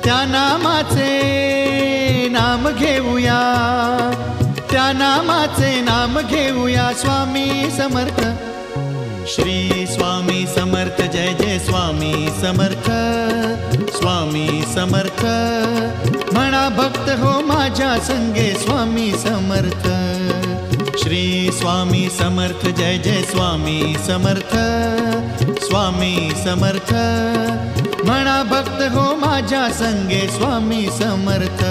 त्या नामाचे नाम घेऊया, त्या नामाचे नाम घेऊया. स्वामी समर्थ, श्री स्वामी समर्थ, जय जय स्वामी समर्थ. स्वामी समर्थ म्हणा भक्त हो माझ्या संगे. स्वामी समर्थ, श्री स्वामी समर्थ, जय जय स्वामी समर्थ. स्वामी समर्थ म्हणा भक्त हो माझ्या संगे. स्वामी समर्थ.